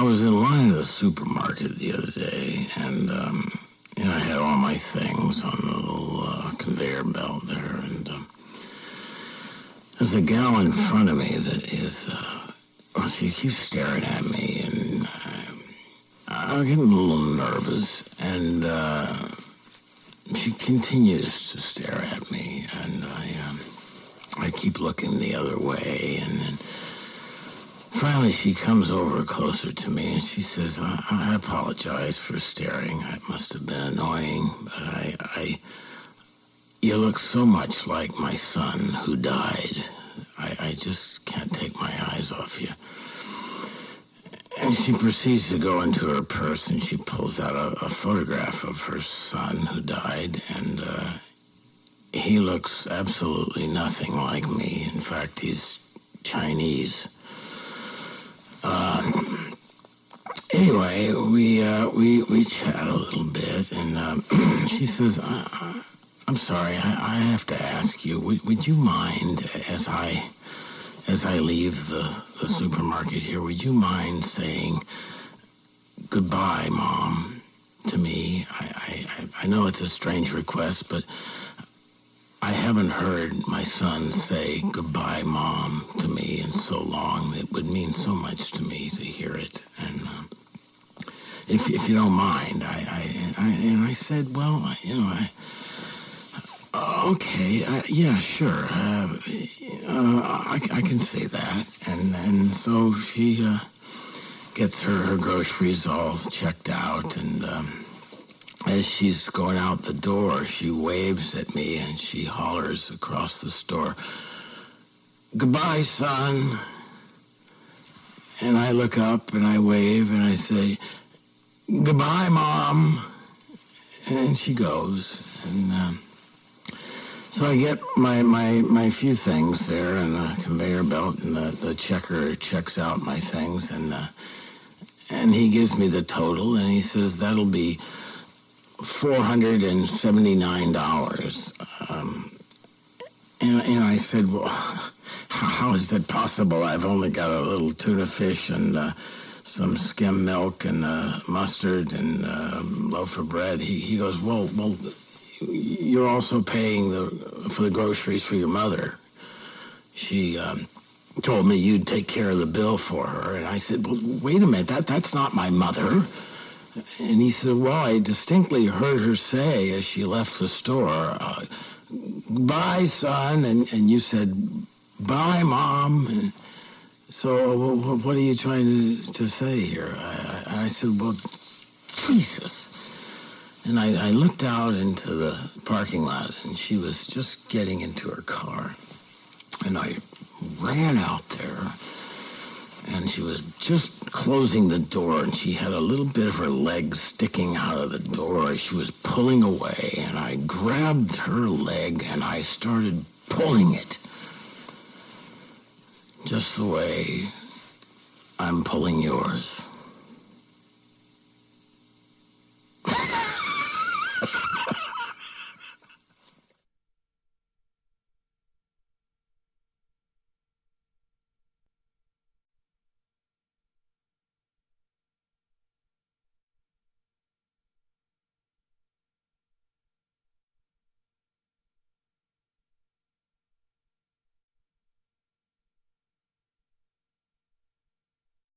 I was in line at the supermarket the other day, and I had all my things on the little conveyor belt there, and there's a gal in front of me that is, she keeps staring at me, and I'm getting a little nervous, and she continues to stare at me, and I keep looking the other way, and then finally she comes over closer to me, and she says, I apologize for staring. It must have been annoying, but you look so much like my son who died. I just can't take my eyes off you. And she proceeds to go into her purse, and she pulls out a photograph of her son who died, and he looks absolutely nothing like me. In fact, he's Chinese. Anyway, we chat a little bit, and she says, I'm sorry, I have to ask you, would you mind, as I leave the supermarket here, would you mind saying goodbye, Mom, to me? I know it's a strange request, but I haven't heard my son say goodbye, Mom, to me in so long. It would mean so much to me to hear it. And if you don't mind, I said, well, okay, yeah, sure. I can say that. And so she gets her groceries all checked out, and as she's going out the door, she waves at me, and she hollers across the store, goodbye, son. And I look up, and I wave, and I say, goodbye, Mom. And she goes, and so I get my few things there in the conveyor belt, and the checker checks out my things, and he gives me the total, and he says that'll be $479. And I said, well, how is that possible? I've only got a little tuna fish and some skim milk and mustard and a loaf of bread. He goes, well, you're also paying for the groceries for your mother. She told me you'd take care of the bill for her. And I said, well, wait a minute, that's not my mother. And he said, well, I distinctly heard her say as she left the store, bye, son. And you said, bye, Mom. And so what are you trying to say here? I said, well, Jesus. And I looked out into the parking lot, and she was just getting into her car. And I ran out there, and she was just closing the door, and she had a little bit of her leg sticking out of the door as she was pulling away. And I grabbed her leg, and I started pulling it, just the way I'm pulling yours.